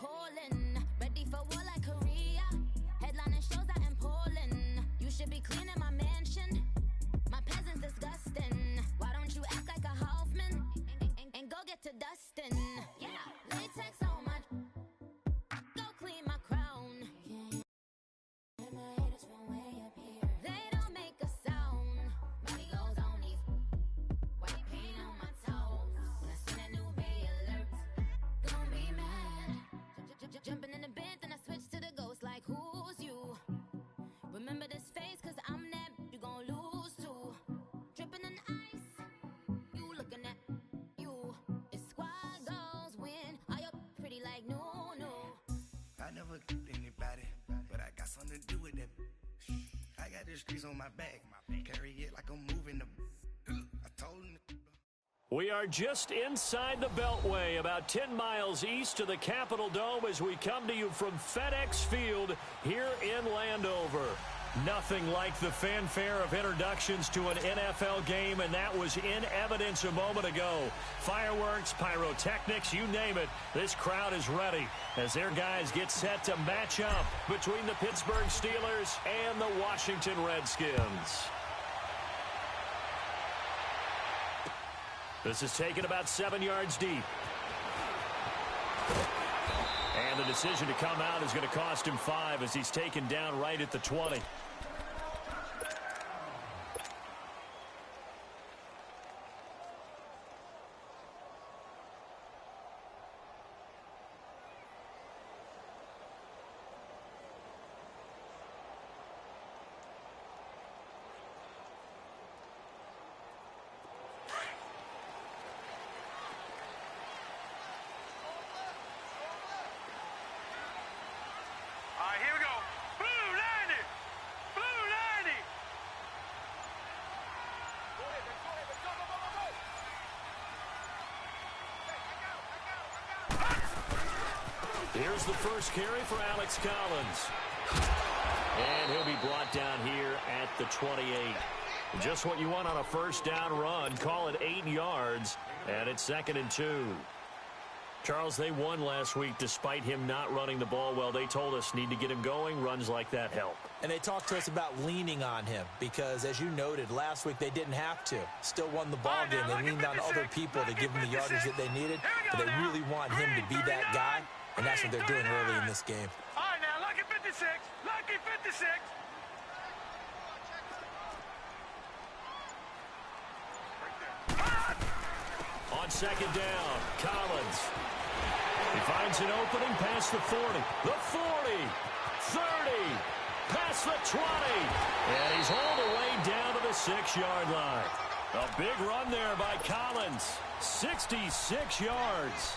calling. Ready for war like Korea. Headlining shows out in Poland. You should be cleaning my mansion. My peasants disgusting. Why don't you act like a Hoffman and go get to dustin'? Yeah, latex on my. Go clean my crown. They don't make a sound. Money goes on these. White paint on my toes. When I send a new Bay alert, don't be mad. Jumping in the bed, then I switch to the ghost like who's you? Remember this face, cause I'm that you gon' lose to. Dripping in ice, you looking at you. It's squad goals win. Are you pretty like no? I never killed anybody, but I got something to do with that. I got the streets on my back, carry it like I'm moving the. I told him. We are just inside the Beltway, about 10 miles east of the Capitol Dome as we come to you from FedEx Field here in Landover. Nothing like the fanfare of introductions to an NFL game, and that was in evidence a moment ago. Fireworks, pyrotechnics, you name it. This crowd is ready as their guys get set to match up between the Pittsburgh Steelers and the Washington Redskins. This is taken about 7 yards deep. And the decision to come out is going to cost him 5 as he's taken down right at the 20. Here we go. Blue 90. Blue 90. Here's the first carry for Alex Collins. And he'll be brought down here at the 28. Just what you want on a first down run. Call it 8 yards, and it's 2nd and 2. Charles, they won last week despite him not running the ball well. They told us need to get him going. Runs like that help. And they talked to us about leaning on him because, as you noted, last week they didn't have to. Still won the ball game. They leaned on other people to give them the yardage that they needed, but they really want him to be that guy, and that's what they're doing early in this game. All right, now, lucky 56. Lucky 56. On 2nd down, Collins. He finds an opening past the 40. The 40. 30. Past the 20. And he's hauled away down to the 6-yard line. A big run there by Collins. 66 yards.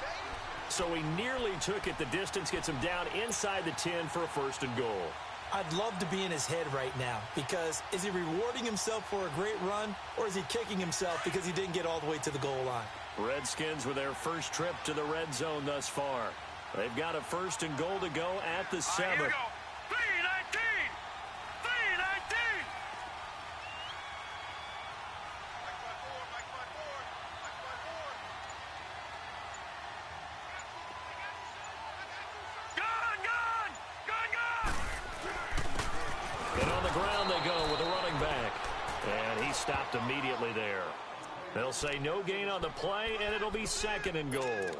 So he nearly took it the distance, gets him down inside the 10 for a 1st and goal. I'd love to be in his head right now because is he rewarding himself for a great run or is he kicking himself because he didn't get all the way to the goal line? Redskins with their first trip to the red zone thus far. They've got a 1st and goal to go at the 7. Here we go. 319. 319. And on the ground they go with a running back. And he stopped immediately there. They'll say no gain on the play, and it'll be 2nd and goal.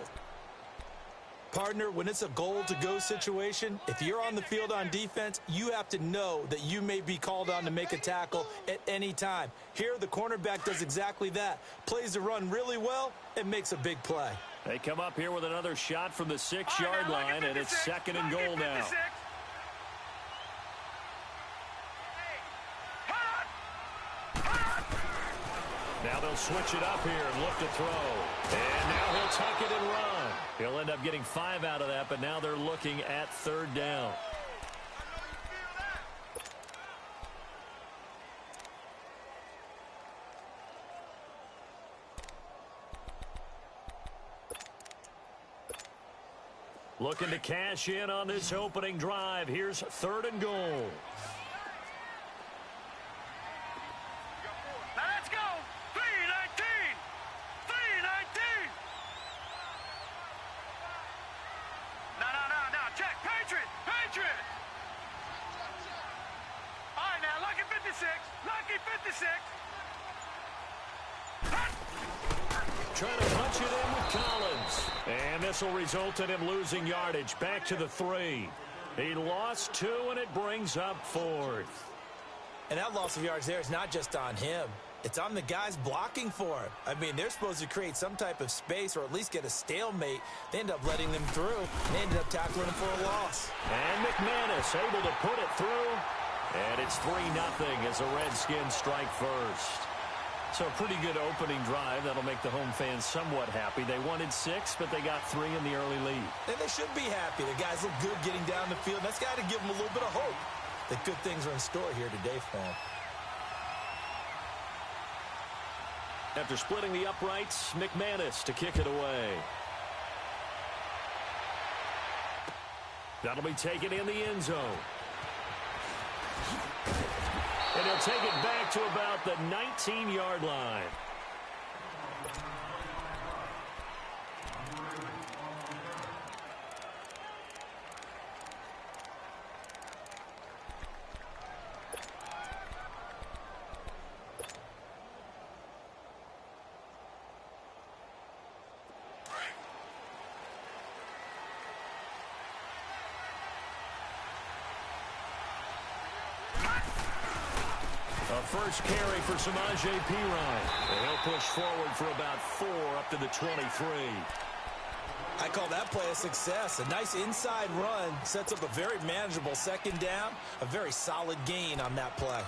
Partner, when it's a goal-to-go situation, if you're on the field on defense, you have to know that you may be called on to make a tackle at any time. Here, the cornerback does exactly that. Plays the run really well and makes a big play. They come up here with another shot from the 6-yard line, and it's 2nd and goal now. Now they'll switch it up here and look to throw. And now he'll tuck it and run. He'll end up getting 5 out of that, but now they're looking at 3rd down. Looking to cash in on this opening drive. Here's 3rd and goal. Now let's go. 319. 319. No. 56. Lucky 56. Trying to punch it in with Collins. And this will result in him losing yardage. Back to the 3. He lost 2, and it brings up 4th. And that loss of yards there is not just on him. It's on the guys blocking for him. I mean, they're supposed to create some type of space or at least get a stalemate. They end up letting them through, and they ended up tackling him for a loss. And McManus able to put it through. And it's 3-0 as the Redskins strike first. So a pretty good opening drive. That'll make the home fans somewhat happy. They wanted 6, but they got 3 in the early lead. And they should be happy. The guys look good getting down the field. That's got to give them a little bit of hope that good things are in store here today for them. After splitting the uprights, McManus to kick it away. That'll be taken in the end zone. And he'll take it back to about the 19-yard line. First carry for Samaje Perine. And he'll push forward for about 4 up to the 23. I call that play a success. A nice inside run sets up a very manageable second down. A very solid gain on that play.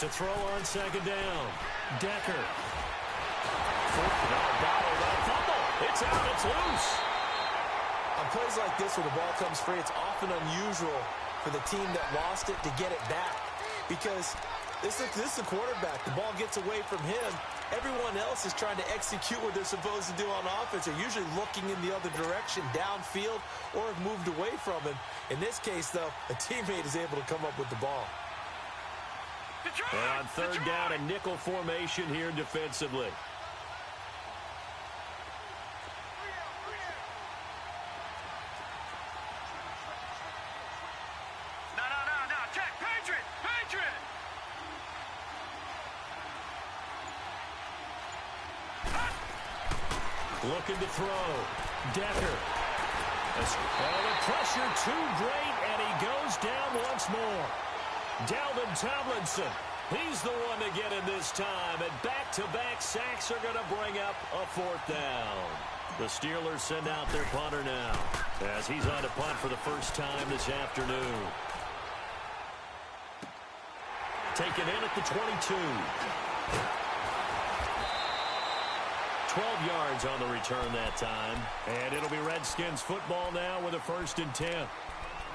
To throw on second down. Decker. It's out. It's loose. On plays like this where the ball comes free, it's often unusual for the team that lost it to get it back. Because this is the quarterback. The ball gets away from him. Everyone else is trying to execute what they're supposed to do on offense. They're usually looking in the other direction, downfield, or have moved away from him. In this case, though, a teammate is able to come up with the ball. And on third down, a nickel formation here defensively. No. Check. Patriot. Looking to throw. Decker. The pressure too great, and he goes down once more. Dalvin Tomlinson, he's the one to get in this time, and back-to-back sacks are going to bring up a 4th down. The Steelers send out their punter now, as he's on to punt for the first time this afternoon. Taken in at the 22. 12 yards on the return that time, and it'll be Redskins football now with a 1st and 10.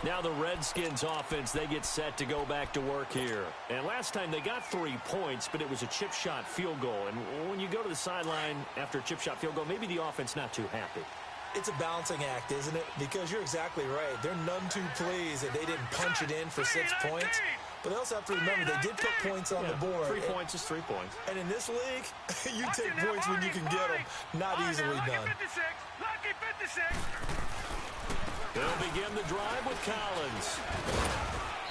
Now the Redskins offense, they get set to go back to work here. And last time they got 3 points, but it was a chip shot field goal. And when you go to the sideline after a chip shot field goal, maybe the offense not too happy. It's a balancing act, isn't it? Because you're exactly right. They're none too pleased that they didn't punch it in for 6 points. But they also have to remember they did put points on the board. 3 points is 3 points. And in this league, you take points when you can get them. Not easily done. Lucky 56. They'll begin the drive with Collins.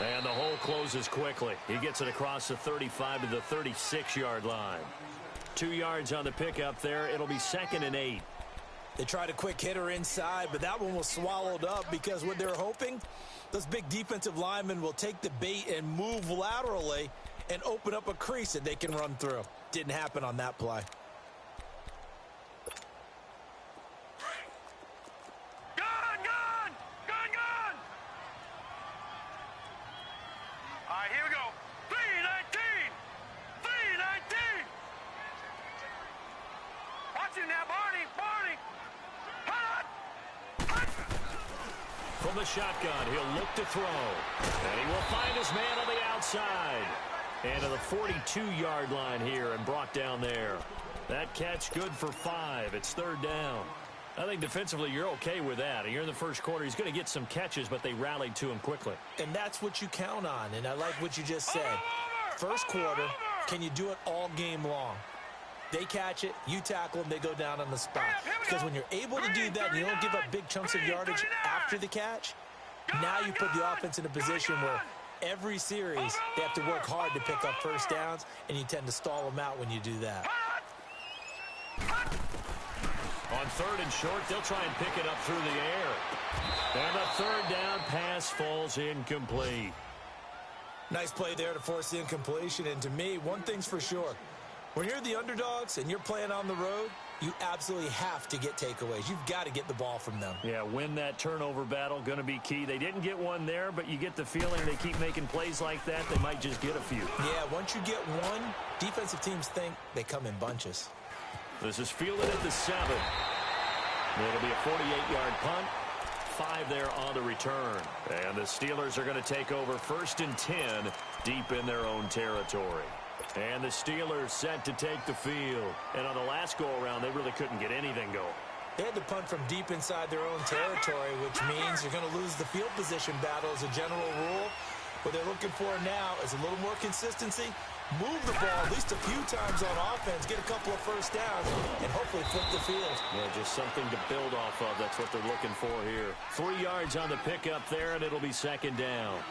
And the hole closes quickly. He gets it across the 35 to the 36-yard line. 2 yards on the pickup there. It'll be 2nd and 8. They tried a quick hitter inside, but that one was swallowed up because what they're hoping, those big defensive linemen will take the bait and move laterally and open up a crease that they can run through. Didn't happen on that play. All right, here we go. 319. 319. Watch it now, Barney. Hot. From the shotgun, he'll look to throw. And he will find his man on the outside. And to the 42-yard line here and brought down there. That catch good for 5. It's 3rd down. I think defensively you're okay with that. Here in the first quarter, he's going to get some catches, but they rallied to him quickly. And that's what you count on, and I like what you just said. First quarter, can you do it all game long? They catch it, you tackle them, they go down on the spot. Because when you're able to do that and you don't give up big chunks of yardage after the catch, now you put the offense in a position where every series they have to work hard to pick up first downs, and you tend to stall them out when you do that. On third and short, they'll try and pick it up through the air. And the third down pass falls incomplete. Nice play there to force the incompletion. And to me, one thing's for sure. When you're the underdogs and you're playing on the road, you absolutely have to get takeaways. You've got to get the ball from them. Yeah, win that turnover battle, going to be key. They didn't get one there, but you get the feeling they keep making plays like that, they might just get a few. Yeah, once you get one, defensive teams think they come in bunches. This is fielded at the 7. It'll be a 48-yard punt. 5 there on the return. And the Steelers are going to take over 1st and 10 deep in their own territory. And the Steelers set to take the field. And on the last go-around, they really couldn't get anything going. They had to punt from deep inside their own territory, which means you're going to lose the field position battle as a general rule. What they're looking for now is a little more consistency, move the ball at least a few times on offense, get a couple of first downs, and hopefully flip the field. Yeah, just something to build off of. That's what they're looking for here. 3 yards on the pickup there, and it'll be 2nd down.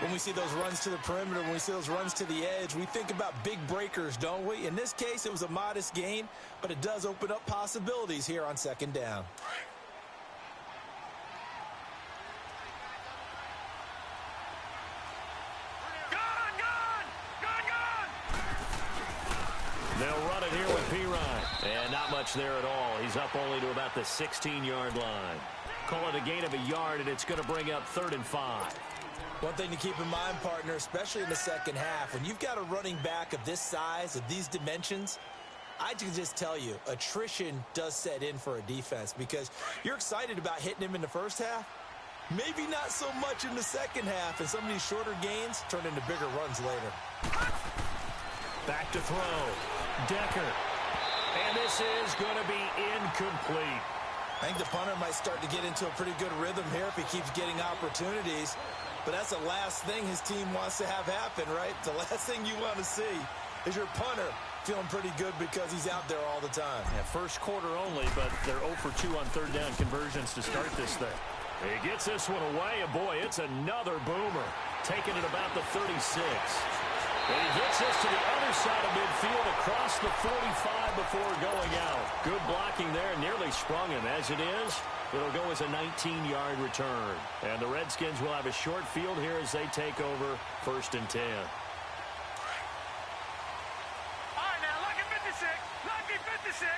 When we see those runs to the perimeter, when we see those runs to the edge, we think about big breakers, don't we? In this case, it was a modest gain, but it does open up possibilities here on 2nd down. They'll run it here with P-Ryan. And not much there at all. He's up only to about the 16-yard line. Call it a gain of a yard, and it's going to bring up 3rd and 5. One thing to keep in mind, partner, especially in the second half, when you've got a running back of this size, of these dimensions, I can just tell you, attrition does set in for a defense because you're excited about hitting him in the first half. Maybe not so much in the second half, and some of these shorter gains turn into bigger runs later. Back to throw. Decker. And this is going to be incomplete. I think the punter might start to get into a pretty good rhythm here if he keeps getting opportunities. But that's the last thing his team wants to have happen, right? The last thing you want to see is your punter feeling pretty good because he's out there all the time. Yeah, first quarter only, but they're 0 for 2 on 3rd down conversions to start this thing. He gets this one away, and boy, it's another boomer. Taking it about the 36. And he hits this to the other side of midfield across the 45 before going out. Good blocking there, nearly sprung him. As it is, it'll go as a 19-yard return. And the Redskins will have a short field here as they take over 1st and 10. All right, now, lucky 56. Lucky 56.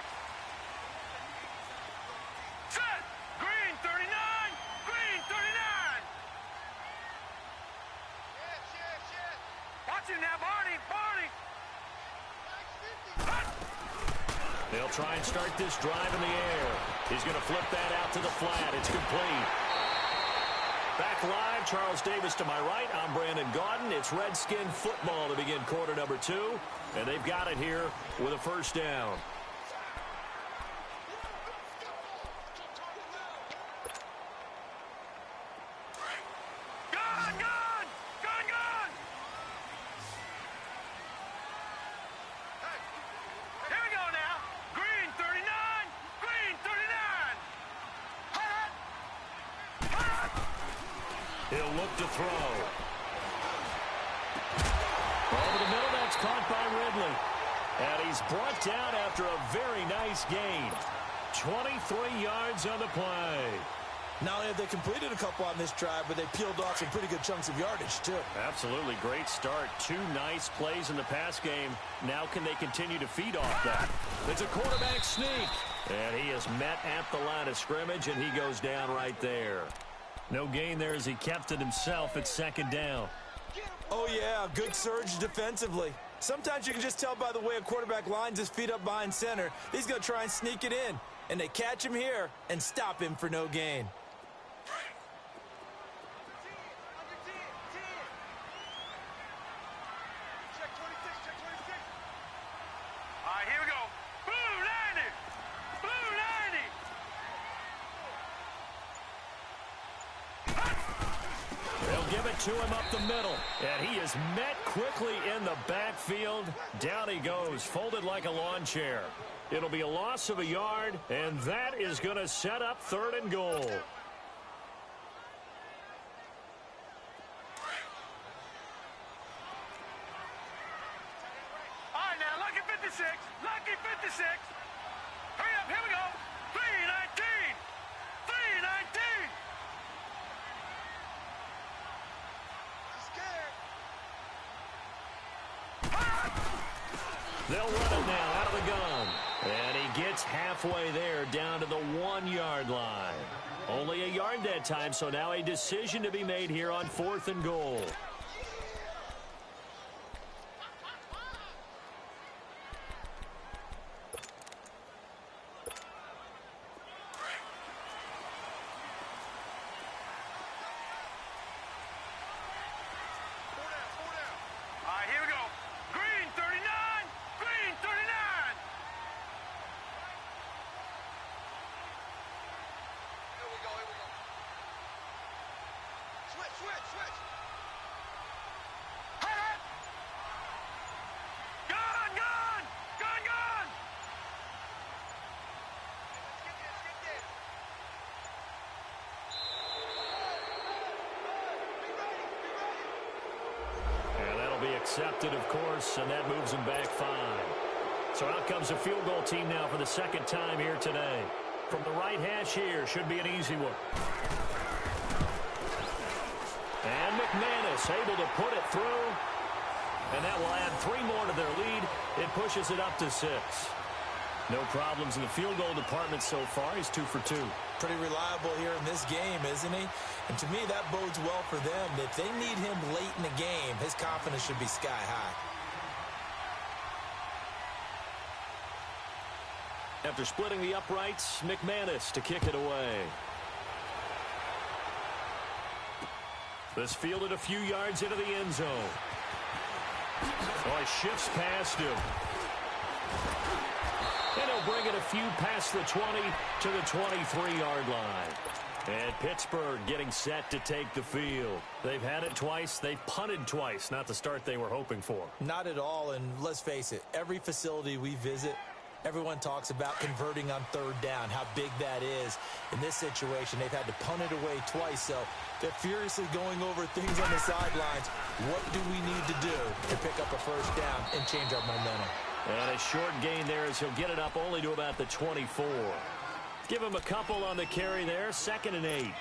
Set. Green 39. Green 39. Watch him now, Barney. Barney. They'll try and start this drive in the air. He's going to flip that out to the flat. It's complete. Back live, Charles Davis to my right. I'm Brandon Gaudin. It's Redskin football to begin quarter number 2. And they've got it here with a 1st down. He'll look to throw. Over the middle, that's caught by Ridley. And he's brought down after a very nice gain. 23 yards on the play. Not only have they completed a couple on this drive, but they peeled off some pretty good chunks of yardage, too. Absolutely. Great start. 2 nice plays in the pass game. Now can they continue to feed off that? It's a quarterback sneak. And he is met at the line of scrimmage, and he goes down right there. No gain there as he kept it himself at 2nd down. Oh, yeah, good surge defensively. Sometimes you can just tell by the way a quarterback lines his feet up behind center. He's going to try and sneak it in. And they catch him here and stop him for no gain. All right, here we go. Blue 90. Blue 90. it to him up the middle. And he is met quickly in the backfield. Down he goes, folded like a lawn chair. It'll be a loss of a yard, and that is going to set up 3rd and goal. All right, now, lucky 56. Lucky 56. Hurry up, here we go. 319. 319. They'll run it now out of the gun. And he gets halfway there down to the 1-yard line. Only a yard that time, so now a decision to be made here on 4th and goal. All right, here we go. Green 39. Green 39. Here we go. Switch. Hit! Gun! Skip this. And that'll be accepted, of course, and that moves him back 5. So out comes a field goal team now for the 2nd time here today. From the right hash here, should be an easy one. And McManus able to put it through. And that will add 3 more to their lead. It pushes it up to 6. No problems in the field goal department so far. He's 2 for 2. Pretty reliable here in this game, isn't he? And to me, that bodes well for them. If they need him late in the game, his confidence should be sky high. After splitting the uprights, McManus to kick it away. This fielded a few yards into the end zone. Oh, he shifts past him. And he'll bring it a few past the 20 to the 23-yard line. And Pittsburgh getting set to take the field. They've had it twice. They've punted twice. Not the start they were hoping for. Not at all, and let's face it, every facility we visit, everyone talks about converting on 3rd down, how big that is. In this situation, they've had to punt it away twice, so they're furiously going over things on the sidelines. What do we need to do to pick up a 1st down and change our momentum? And a short gain there as he'll get it up only to about the 24. Give him a couple on the carry there, 2nd and 8.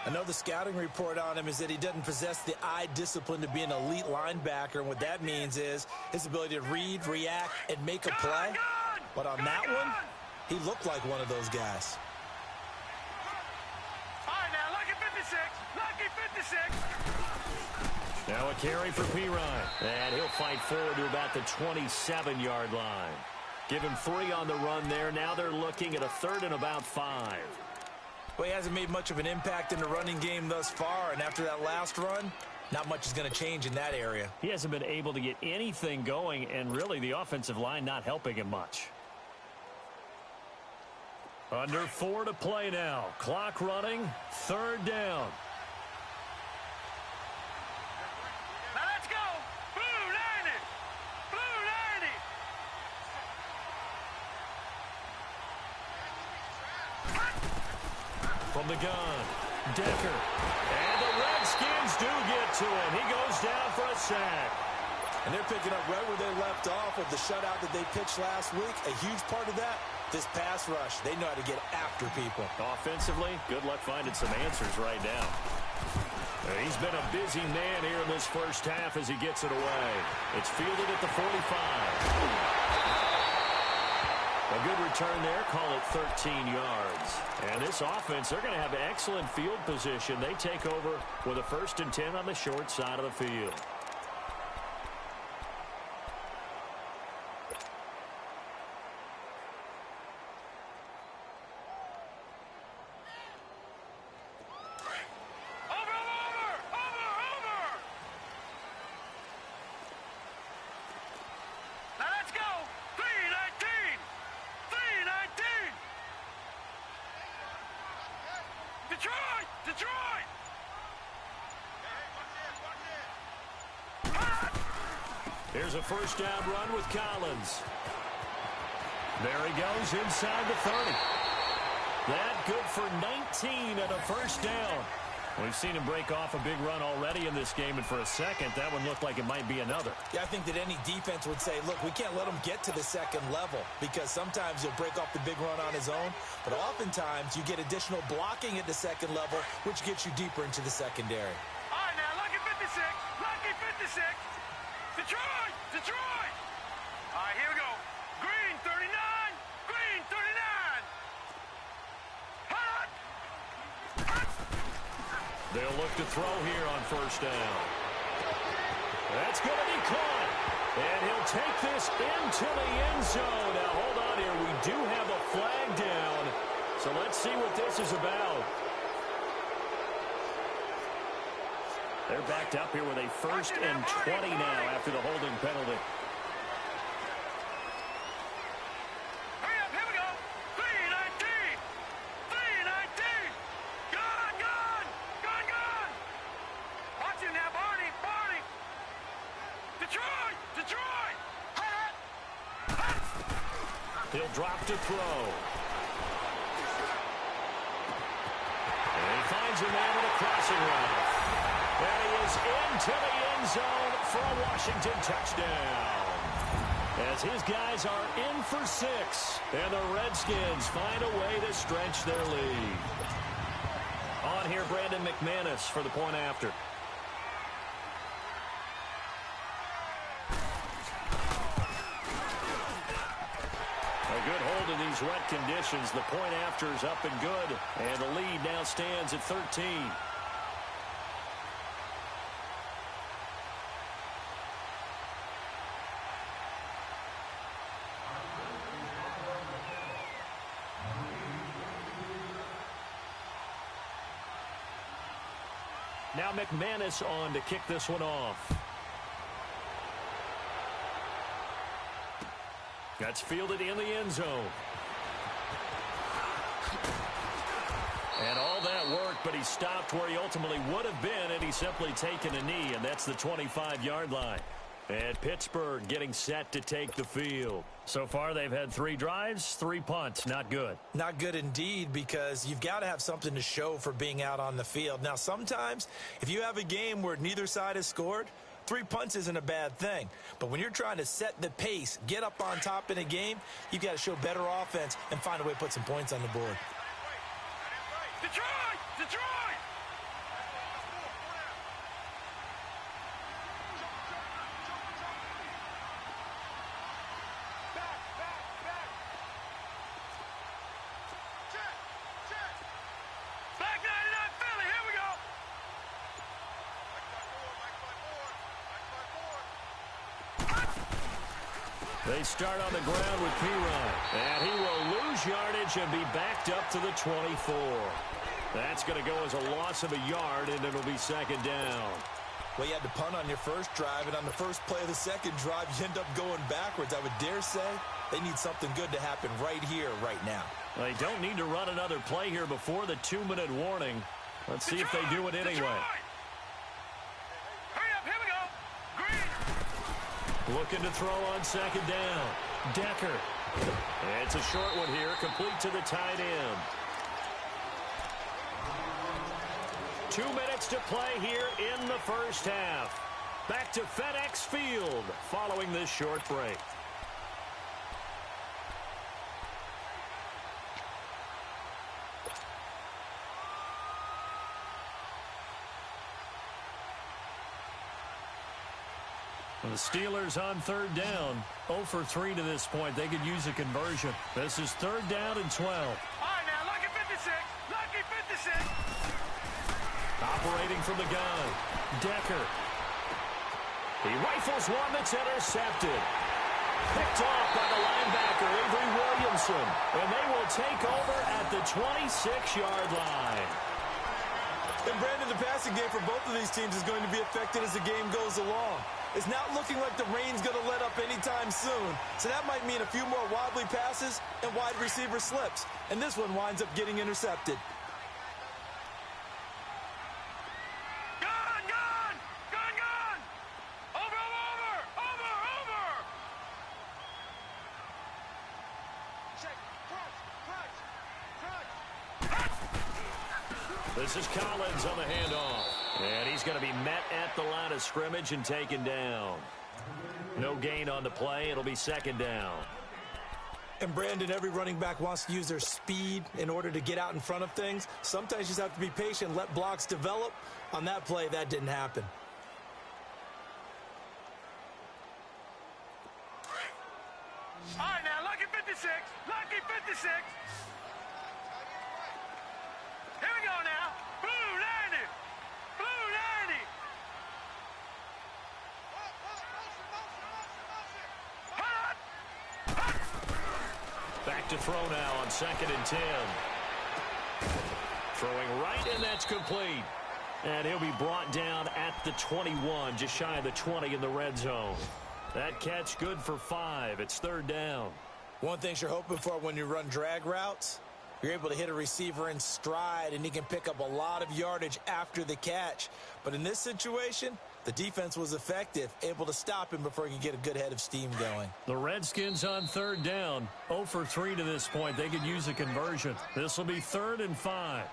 I know the scouting report on him is that he doesn't possess the eye discipline to be an elite linebacker, and what that means is his ability to read, react, and make a play. But on that one, he looked like one of those guys. All right, now, lucky 56. Lucky 56. Now a carry for Pirine. And he'll fight forward to about the 27-yard line. Give him 3 on the run there. Now they're looking at a 3rd and about 5. Well, he hasn't made much of an impact in the running game thus far, and after that last run, not much is going to change in that area. He hasn't been able to get anything going, and really the offensive line not helping him much. Under 4 to play now. Clock running. 3rd down. Now let's go. Blue 90. Blue 90. From the gun, Decker. And the Redskins do get to him. He goes down for a sack. And they're picking up right where they left off with the shutout that they pitched last week. A huge part of that, this pass rush. They know how to get after people. Offensively, good luck finding some answers right now. He's been a busy man here in this first half as he gets it away. It's fielded at the 45. A good return there, call it 13 yards. And this offense, they're going to have excellent field position. They take over with a 1st and 10 on the short side of the field. Detroit! Detroit! Here's a first down run with Collins. There he goes inside the 30. That good for 19 and a first down. We've seen him break off a big run already in this game, and for a second, that one looked like it might be another. Yeah, I think that any defense would say, look, we can't let him get to the second level because sometimes he'll break off the big run on his own, but oftentimes you get additional blocking at the second level, which gets you deeper into the secondary. All right, now, lucky 56. Lucky 56. Detroit! Detroit! All right, here we go. Green 39. Green 39. Hot! Hot! They'll look to throw here on first down. That's going to be caught. And he'll take this into the end zone. Now, hold on here. We do have a flag down. So let's see what this is about. They're backed up here with a 1st and 20 now after the holding penalty. Hurry up, here we go. 3-19. 3-19. Gone, gone. Gone, gone. Watch him now, Barney. Barney. Detroit. Detroit. Hot. Hot. He'll drop to throw. And he finds a man with a crossing route. And he is into the end zone for a Washington touchdown. As his guys are in for 6. And the Redskins find a way to stretch their lead. On here, Brandon McManus for the point after. A good hold in these wet conditions. The point after is up and good. And the lead now stands at 13. Now McManus on to kick this one off. That's fielded in the end zone. And all that work, but he stopped where he ultimately would have been, and he's simply taken a knee, and that's the 25-yard line. And Pittsburgh getting set to take the field. So far, they've had 3 drives, 3 punts. Not good. Not good indeed, because you've got to have something to show for being out on the field. Now, sometimes, if you have a game where neither side has scored, 3 punts isn't a bad thing. But when you're trying to set the pace, get up on top in a game, you've got to show better offense and find a way to put some points on the board. Detroit! Detroit! Back 99 Philly, here we go! They start on the ground with P-Ryan. And he will lose yardage and be backed up to the 24. That's going to go as a loss of a yard, and it'll be second down. Well, you had to punt on your first drive, and on the first play of the second drive, you end up going backwards. I would dare say they need something good to happen right here, right now. They don't need to run another play here before the 2-minute warning. Let's see if they do it anyway. Hurry up, here we go. Green. Looking to throw on second down. Decker. It's a short one here, complete to the tight end. 2 minutes to play here in the first half. Back to FedEx Field following this short break. The Steelers on third down. 0 for 3 to this point. They could use a conversion. This is 3rd down and 12. All right, now, lucky 56. Lucky 56. Operating from the gun. Decker. He rifles one that's intercepted. Picked off by the linebacker, Avery Williamson. And they will take over at the 26-yard line. And Brandon, the passing game for both of these teams is going to be affected as the game goes along. It's not looking like the rain's going to let up anytime soon. So that might mean a few more wobbly passes and wide receiver slips. And this one winds up getting intercepted. Gone, gone, gone, gone. Over, over, over, over. This is Collins on the handoff. And he's going to be met at the line of scrimmage and taken down. No gain on the play. It'll be second down. And, Brandon, every running back wants to use their speed in order to get out in front of things. Sometimes you just have to be patient, let blocks develop. On that play, that didn't happen. All right, now, lucky 56. Lucky 56. Here we go now. Blue 90. Blue 90. Back to throw now on 2nd and 10. Throwing right, and that's complete. And he'll be brought down at the 21, just shy of the 20 in the red zone. That catch good for 5. It's 3rd down. One thing you're hoping for when you run drag routes, you're able to hit a receiver in stride, and he can pick up a lot of yardage after the catch. But in this situation, the defense was effective, able to stop him before he could get a good head of steam going. The Redskins on 3rd down. 0 for 3 to this point. They could use a conversion. This will be 3rd and 5.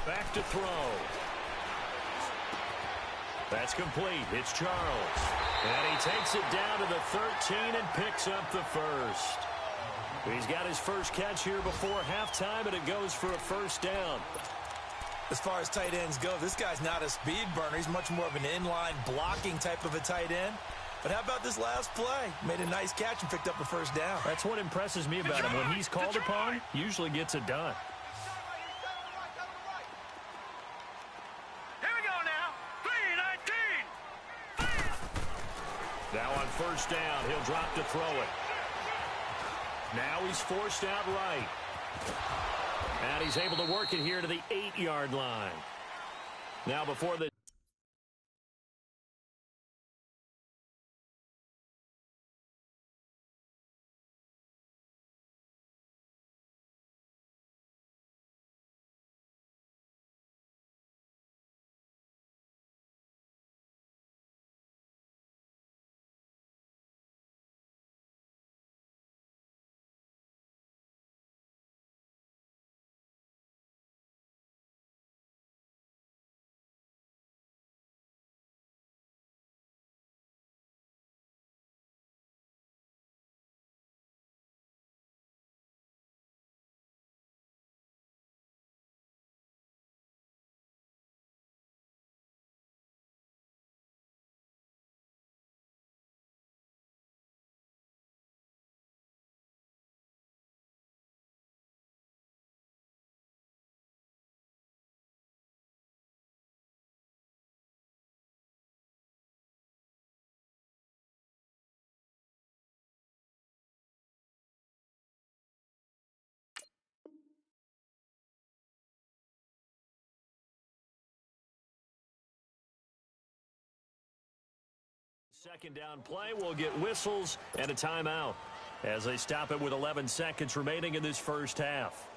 Back to throw. That's complete. It's Charles. And he takes it down to the 13 and picks up the first. He's got his first catch here before halftime, and it goes for a 1st down. As far as tight ends go, this guy's not a speed burner. He's much more of an inline blocking type of a tight end. But how about this last play? Made a nice catch and picked up a 1st down. That's what impresses me about him. When he's called upon, usually gets it done. Now on 1st down, he'll drop to throw it. Now he's forced out right. And he's able to work it here to the 8-yard line. Now before the second down play will get whistles and a timeout as they stop it with 11 seconds remaining in this first half.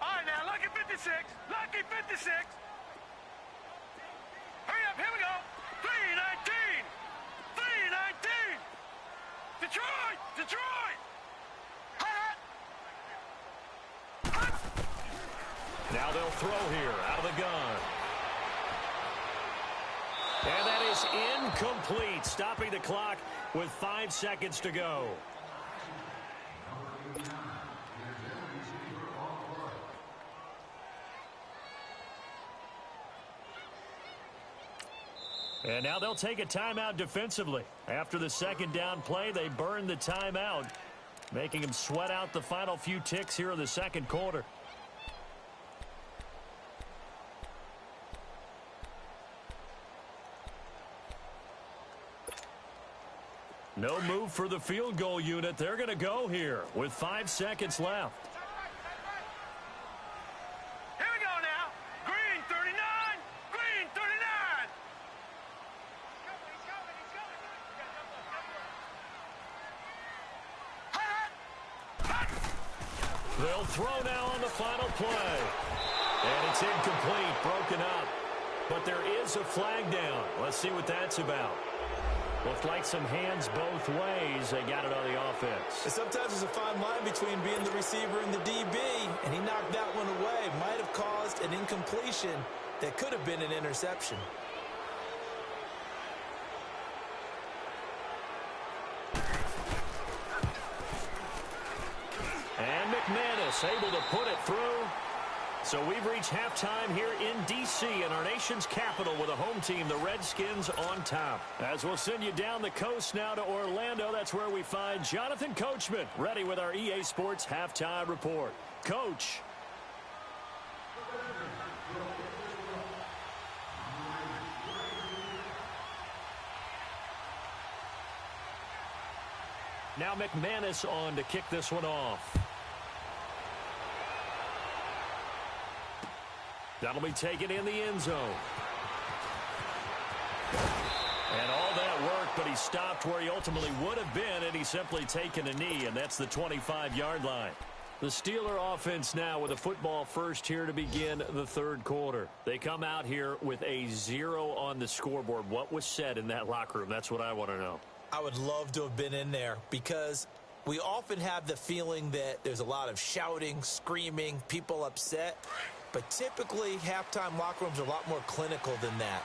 All right, now, lucky 56. Lucky 56. Hurry up, here we go. 319. 319. Detroit! Detroit! Now they'll throw here out of the gun. And that is incomplete, stopping the clock with 5 seconds to go. And now they'll take a timeout defensively. After the second down play, they burn the timeout, making them sweat out the final few ticks here in the second quarter. No move for the field goal unit. They're going to go here with 5 seconds left. Here we go now. Green 39. Green 39. They'll throw now on the final play. And it's incomplete, broken up. But there is a flag down. Let's see what that's about. Looked like some hands both ways. They got it on the offense. And sometimes there's a fine line between being the receiver and the DB, and he knocked that one away. Might have caused an incompletion that could have been an interception. And McManus able to put it through. So we've reached halftime here in D.C. in our nation's capital with a home team, the Redskins, on top. As we'll send you down the coast now to Orlando, that's where we find Jonathan Coachman ready with our EA Sports halftime report. Coach. Now McManus on to kick this one off. That'll be taken in the end zone. And all that worked, but he stopped where he ultimately would have been, and he's simply taken a knee, and that's the 25-yard line. The Steeler offense now with a football first here to begin the third quarter. They come out here with a 0 on the scoreboard. What was said in that locker room? That's what I want to know. I would love to have been in there because we often have the feeling that there's a lot of shouting, screaming, people upset. But typically, halftime locker rooms are a lot more clinical than that.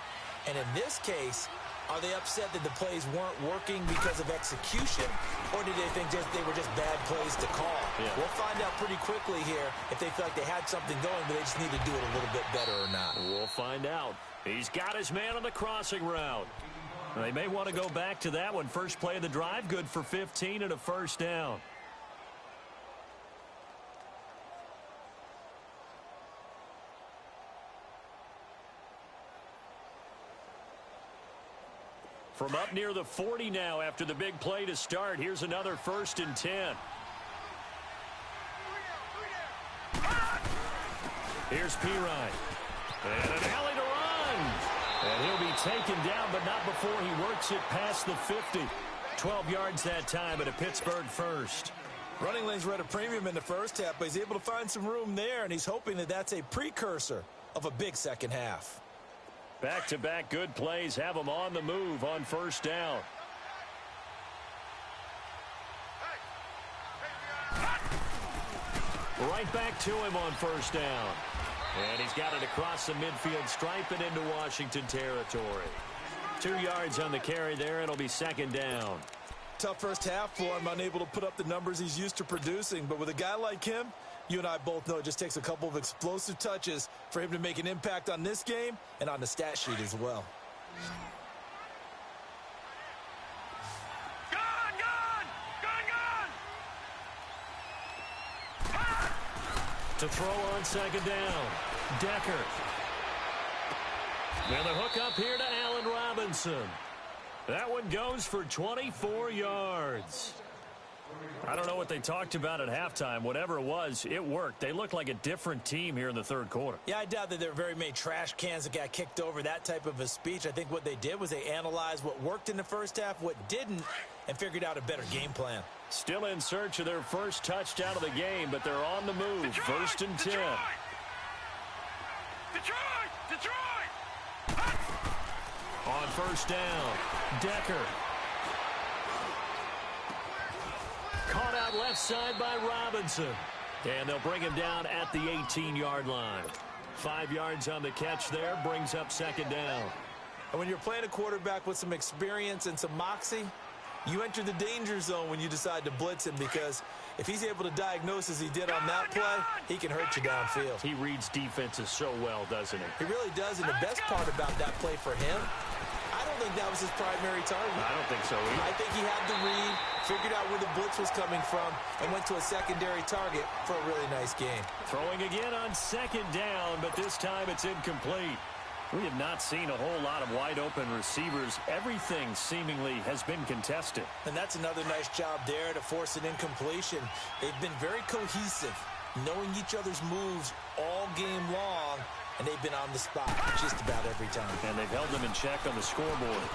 And in this case, are they upset that the plays weren't working because of execution, or did they think they were just bad plays to call? Yeah. We'll find out pretty quickly here if they feel like they had something going, but they just need to do it a little bit better or not. We'll find out. He's got his man on the crossing route. They may want to go back to that one. First play of the drive, good for 15 and a first down. From up near the 40 now after the big play to start. Here's another 1st and 10. Here's Pirine. And an alley to run. And he'll be taken down, but not before he works it past the 50. 12 yards that time at a Pittsburgh first. Running lanes were at a premium in the first half, but he's able to find some room there, and he's hoping that that's a precursor of a big second half. Back-to-back good plays have him on the move on first down. Right back to him on first down. And he's got it across the midfield stripe and into Washington territory. 2 yards on the carry there. It'll be second down. Tough first half for him, unable to put up the numbers he's used to producing. But with a guy like him, you and I both know it just takes a couple of explosive touches for him to make an impact on this game and on the stat sheet as well. To throw on second down, Decker. And the hook up here to Allen Robinson. That one goes for 24 yards. I don't know what they talked about at halftime. Whatever it was, it worked. They looked like a different team here in the third quarter. Yeah, I doubt that there were very many trash cans that got kicked over, that type of a speech. I think what they did was they analyzed what worked in the first half, what didn't, and figured out a better game plan. Still in search of their first touchdown of the game, but they're on the move. Detroit, 1st and 10. Detroit! On first down, Decker. Caught out left side by Robinson. And they'll bring him down at the 18-yard line. 5 yards on the catch there, brings up second down. And when you're playing a quarterback with some experience and some moxie, you enter the danger zone when you decide to blitz him, because if he's able to diagnose as he did on that play, he can hurt you downfield. He reads defenses so well, doesn't he? He really does, and the best part about that play for him, I don't think that was his primary target. I don't think so either. I think he had the read, figured out where the blitz was coming from, and went to a secondary target for a really nice game. Throwing again on second down, but this time it's incomplete. We have not seen a whole lot of wide-open receivers. Everything seemingly has been contested. And that's another nice job there to force an incompletion. They've been very cohesive, knowing each other's moves all game long, and they've been on the spot just about every time. And they've held them in check on the scoreboard.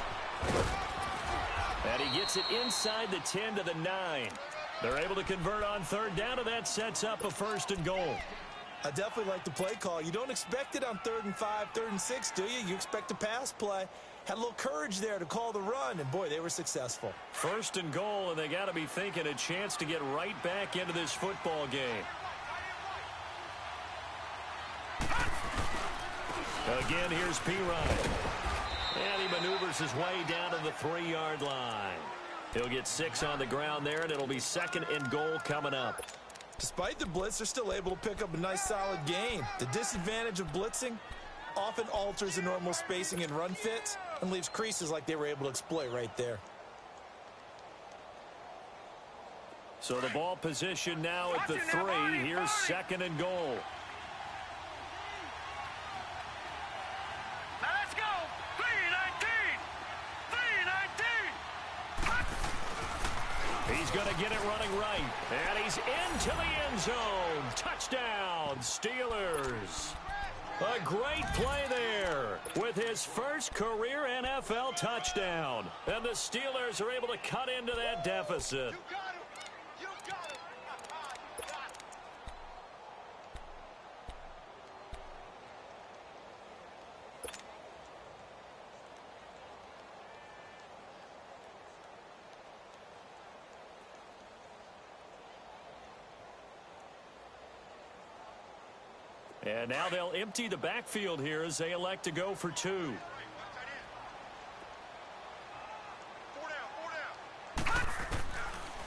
And he gets it inside the 10 to the 9. They're able to convert on third down, and that sets up a 1st and goal. I definitely like the play call. You don't expect it on 3rd and 5, 3rd and 6, do you? You expect a pass play. Had a little courage there to call the run, and boy, they were successful. 1st and goal, and they got to be thinking a chance to get right back into this football game. Again, here's Pirine. And he maneuvers his way down to the 3-yard line. He'll get 6 on the ground there, and it'll be 2nd and goal coming up. Despite the blitz, they're still able to pick up a nice solid gain. The disadvantage of blitzing often alters the normal spacing and run fits and leaves creases like they were able to exploit right there. So the ball position now at the 3. Here's 2nd and goal. Now let's go. 3-19. 3-19. He's going to get it running right. And he's into the end zone. Touchdown, Steelers. A great play there with his first career NFL touchdown. And the Steelers are able to cut into that deficit. You got him. You got him. You got him. And now they'll empty the backfield here as they elect to go for 2. 4 down.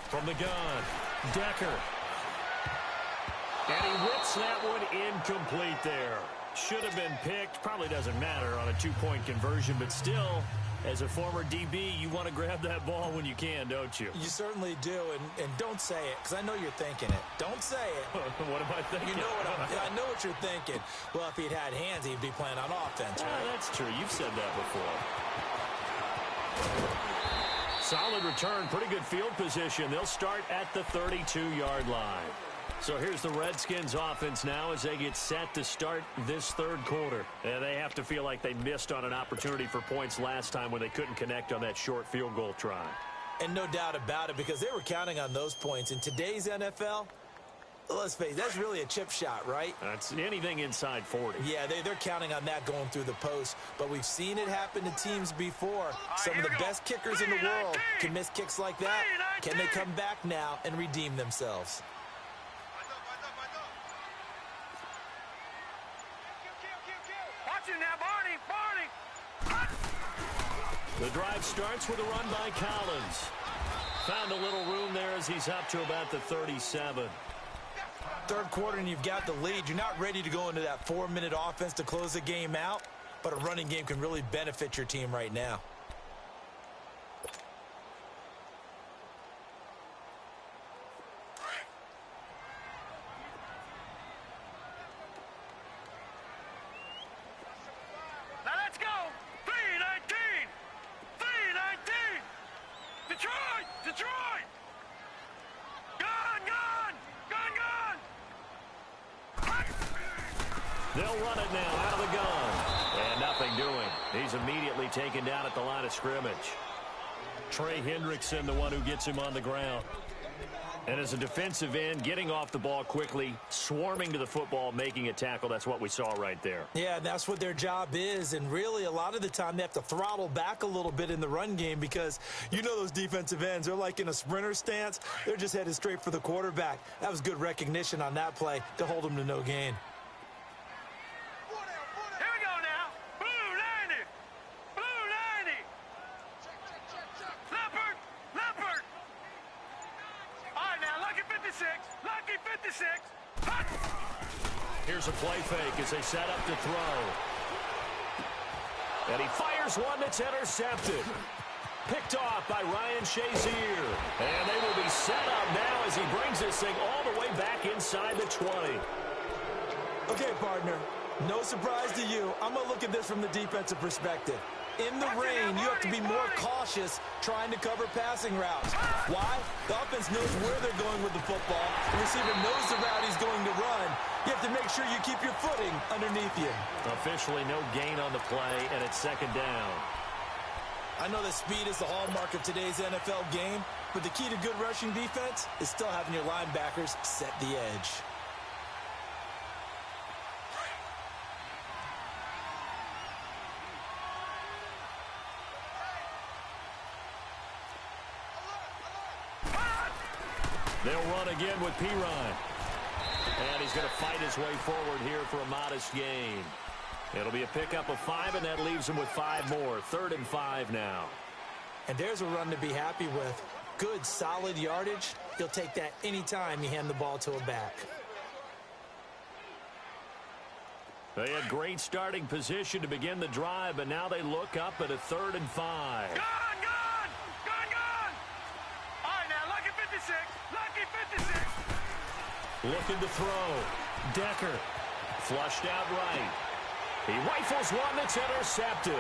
From the gun, Decker. And he whips that one incomplete there. Should have been picked. Probably doesn't matter on a 2-point conversion, but still, as a former DB, you want to grab that ball when you can, don't you? You certainly do, and don't say it, because I know you're thinking it. Don't say it. What am I thinking? You know I know what you're thinking. Well, if he'd had hands, he'd be playing on offense, right? That's true. You've said that before. Solid return, pretty good field position. They'll start at the 32-yard line. So here's the Redskins offense now as they get set to start this 3rd quarter. And they have to feel like they missed on an opportunity for points last time when they couldn't connect on that short field goal try. And no doubt about it, because they were counting on those points. In today's NFL, let's face it, that's really a chip shot, right? That's anything inside 40. Yeah, they're counting on that going through the post. But we've seen it happen to teams before. Some of the best kickers in the world can miss kicks like that. Can they come back now and redeem themselves? Watch it now, Barney. The drive starts with a run by Collins. Found a little room there as he's up to about the 37. 3rd quarter and you've got the lead. You're not ready to go into that 4-minute offense to close the game out, but a running game can really benefit your team right now. Now let's go. 3-19. 3-19. Detroit. Gun. They'll run it now out of the gun. And nothing doing. He's immediately taken down at the line of scrimmage. Trey Hendrickson, the one who gets him on the ground. And as a defensive end, getting off the ball quickly, swarming to the football, making a tackle, that's what we saw right there. Yeah, that's what their job is, and really a lot of the time they have to throttle back a little bit in the run game because you know those defensive ends, they're like in a sprinter stance. They're just headed straight for the quarterback. That was good recognition on that play to hold them to no gain. Here we go now. Blue 90. Leopard. All right, now, Lucky 56. Here's a play fake as they set up to throw. And he fires one that's intercepted. Picked off by Ryan Shazier. And they will be set up now as he brings this thing all the way back inside the 20. Okay, partner, No surprise to you. I'm going to look at this from the defensive perspective. In the rain, you have to be more cautious trying to cover passing routes. Why? The offense knows where they're going with the football. The receiver knows the route he's going to run. You have to make sure you keep your footing underneath you. Officially no gain on the play, and it's second down. I know that speed is the hallmark of today's NFL game, but the key to good rushing defense is still having your linebackers set the edge. They'll run again with Piron. And he's going to fight his way forward here for a modest gain. It'll be a pickup of 5, and that leaves him with 5 more. 3rd and 5 now. And there's a run to be happy with. Good, solid yardage. He'll take that anytime you hand the ball to a back. They had great starting position to begin the drive, but now they look up at a 3rd and 5. Gone! All right, now, lucky 56. Lucky 56. Looking to throw. Decker. Flushed out right. He rifles one that's intercepted.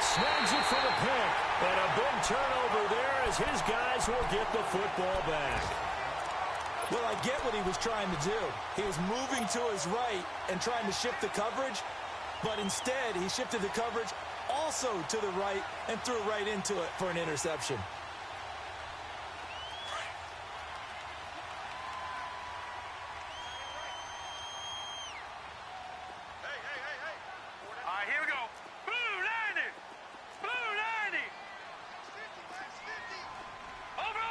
Snags it for the pick. And a big turnover there as his guys will get the football back. Well, I get what he was trying to do. He was moving to his right and trying to shift the coverage, but instead he shifted the coverage also to the right and threw right into it for an interception. All right, here we go. Blue 90. Blue 90. Over.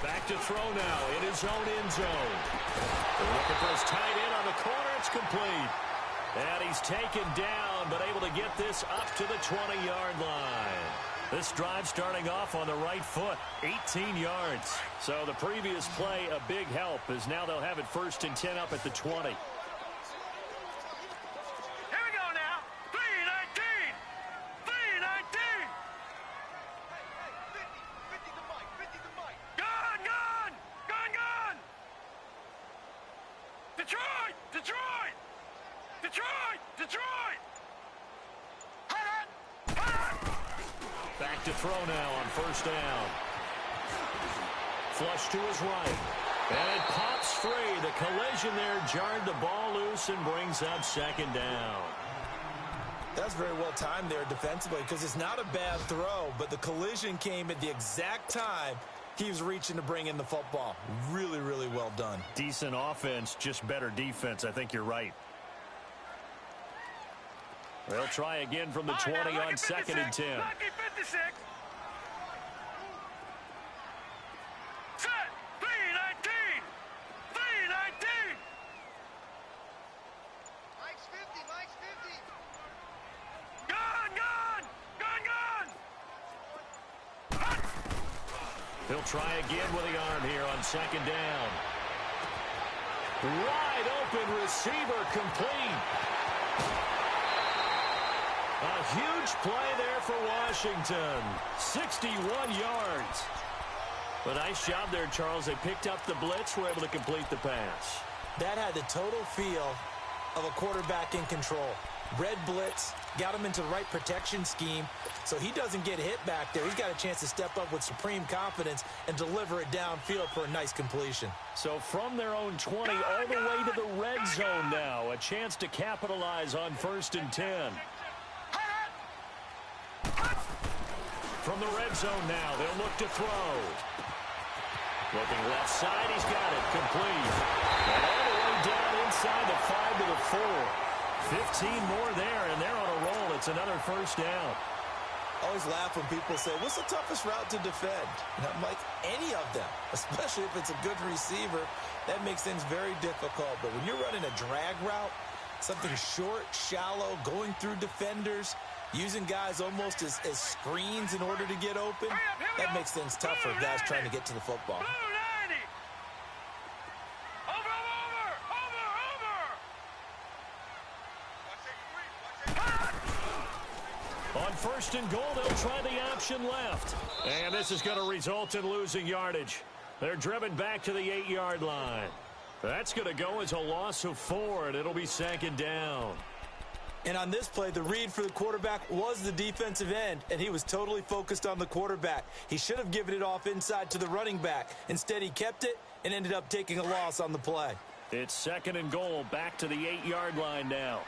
Back to throw now in his own end zone. They're looking for his tight end on the corner. It's complete. And he's taken down, but able to get this up to the 20-yard line. This drive starting off on the right foot, 18 yards. So the previous play, a big help, as now they'll have it 1st and 10 up at the 20. Here we go now. 319. 319. 50 the mic. Gone. Detroit. Back to throw now on 1st down. Flush to his right. And it pops free. The collision there jarred the ball loose and brings up 2nd down. That's very well timed there defensively because it's not a bad throw, but the collision came at the exact time he was reaching to bring in the football. Really, really well done. Decent offense, just better defense. I think you're right. They'll try again from the 20 on 2nd and 10. Lucky 56. Set. 319. 319. Mike's 50. Gone. He'll try again with the arm here on 2nd down. Wide open receiver complete. A huge play there for Washington. 61 yards. A nice job there, Charles. They picked up the blitz, were able to complete the pass. That had the total feel of a quarterback in control. Red blitz, got him into the right protection scheme, so he doesn't get hit back there. He's got a chance to step up with supreme confidence and deliver it downfield for a nice completion. So from their own 20 all the way to the red zone now. A chance to capitalize on 1st and 10. From the red zone now, they'll look to throw. Looking left side, he's got it, complete. And all the way down inside the 5 to the 4. 15 more there, and they're on a roll. It's another 1st down. I always laugh when people say, what's the toughest route to defend? And I'm like, any of them, especially if it's a good receiver. That makes things very difficult. But when you're running a drag route, something short, shallow, going through defenders, using guys almost as screens in order to get open, that makes things tough for guys trying to get to the football. Blue 90. Over. On 1st and goal, they'll try the option left. And this is going to result in losing yardage. They're driven back to the 8-yard line. That's going to go as a loss of 4, and it'll be 2nd down. And on this play, the read for the quarterback was the defensive end, and he was totally focused on the quarterback. He should have given it off inside to the running back. Instead, he kept it and ended up taking a loss on the play. It's 2nd and goal, back to the 8-yard line now.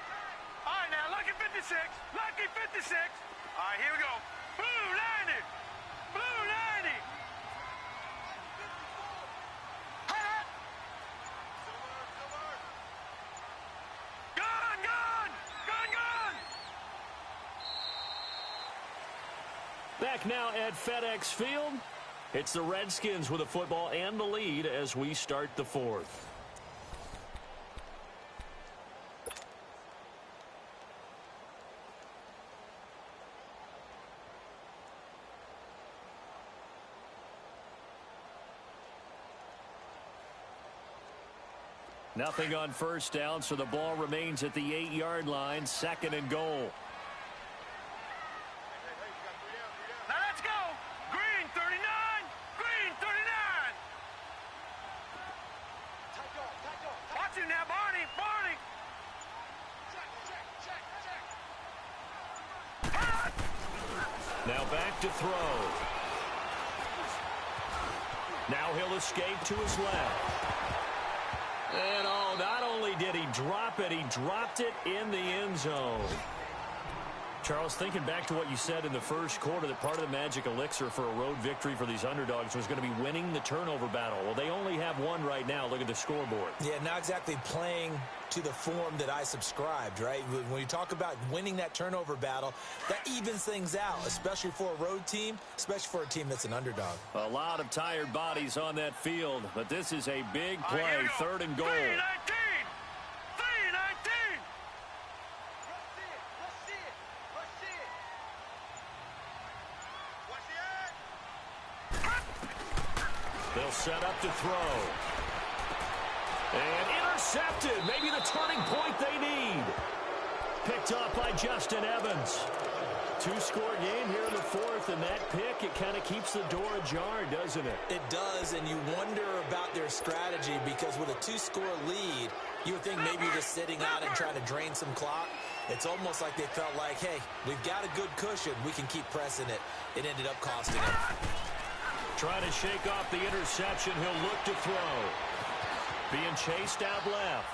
All right, now, lucky 56. Lucky 56. All right, here we go. Blue 90. Blue 90. Gun, gun. Gun, gun. Back now at FedEx Field. It's the Redskins with the football and the lead as we start the 4th. Nothing on first down, so the ball remains at the 8-yard line, 2nd and goal. Now let's go. Green 39. Green 39. Watch him now, Barney. Barney. Now back to throw. Now he'll escape to his left. And oh, not only did he drop it, he dropped it in the end zone. Charles, thinking back to what you said in the first quarter, that part of the magic elixir for a road victory for these underdogs was going to be winning the turnover battle. Well, they only have one right now. Look at the scoreboard. Yeah, not exactly playing to the form that I subscribed, right? When you talk about winning that turnover battle, that evens things out, especially for a road team, especially for a team that's an underdog. A lot of tired bodies on that field, but this is a big play, 3rd and goal. 319. 319. They'll set up to throw. And intercepted. Maybe the turning point they need. Picked up by Justin Evans. 2-score game here in the 4th, and that pick, it kind of keeps the door ajar, doesn't it? It does, and you wonder about their strategy because with a 2-score lead, you would think maybe just sitting out and trying to drain some clock. It's almost like they felt like, hey, we've got a good cushion. We can keep pressing it. It ended up costing them. Trying to shake off the interception. He'll look to throw. Being chased out left.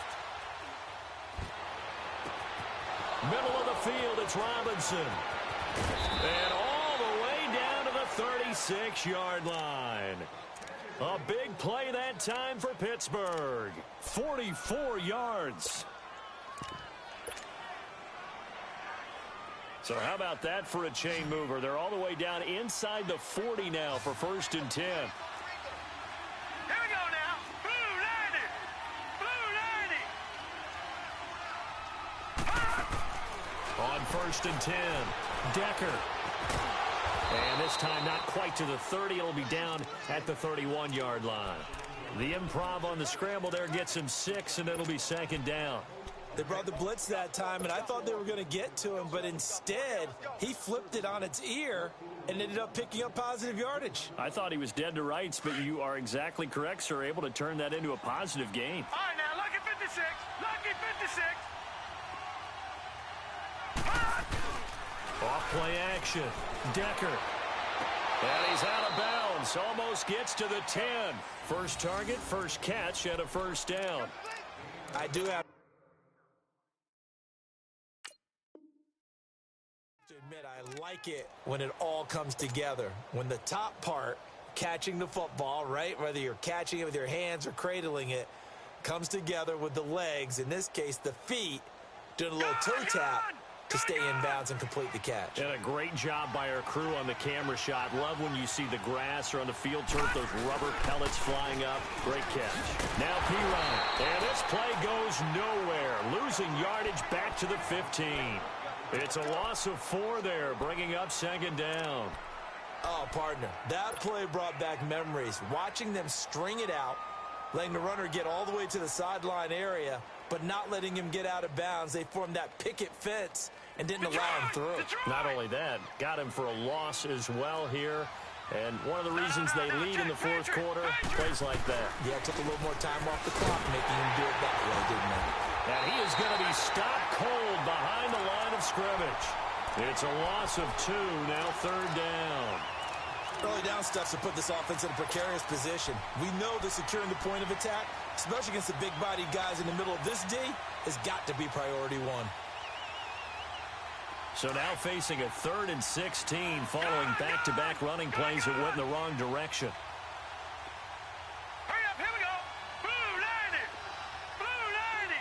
Middle of the field, it's Robinson. And all the way down to the 36-yard line. A big play that time for Pittsburgh. 44 yards. So how about that for a chain mover? They're all the way down inside the 40 now for 1st and 10. Here we go now. Blue 90. Blue 90. On 1st and 10, Decker. And this time not quite to the 30. It'll be down at the 31-yard line. The improv on the scramble there gets him 6, and it'll be 2nd down. They brought the blitz that time, and I thought they were going to get to him, but instead, he flipped it on its ear and ended up picking up positive yardage. I thought he was dead to rights, but you are exactly correct, sir, able to turn that into a positive gain. All right, now, lucky 56. Lucky 56. Off play action. Decker. And he's out of bounds. Almost gets to the 10. First target, first catch, and a 1st down. I do have to admit, I like it when it all comes together. When the top part, catching the football, right, whether you're catching it with your hands or cradling it, comes together with the legs, in this case the feet, doing a little toe tap to stay in bounds and complete the catch. And a great job by our crew on the camera shot. Love when you see the grass or on the field turf, those rubber pellets flying up. Great catch. Now P-Ryan. And this play goes nowhere. Losing yardage back to the 15. It's a loss of 4 there, bringing up 2nd down. Oh, partner, that play brought back memories. Watching them string it out, letting the runner get all the way to the sideline area, but not letting him get out of bounds. They formed that picket fence and didn't allow him through. Not only that, got him for a loss as well here. And one of the reasons they lead in the fourth quarter, plays like that. Yeah, it took a little more time off the clock, making him do it that way, didn't it? And he is going to be stopped cold behind the line of scrimmage. It's a loss of 2, now third down. Early down stuff to put this offense in a precarious position. We know that securing the point of attack, especially against the big-bodied guys in the middle of this D, has got to be priority one. So now facing a 3rd and 16 following back-to-back running plays that went in the wrong direction. Hurry up, here we go. Blue 90. Blue 90.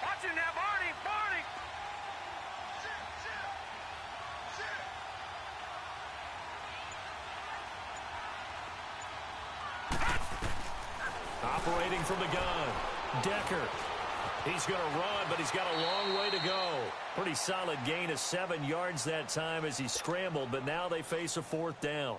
Watching that, Barney. Barney. Operating from the gun, Decker. He's going to run, but he's got a long way to go. Pretty solid gain of 7 yards that time as he scrambled, but now they face a 4th down.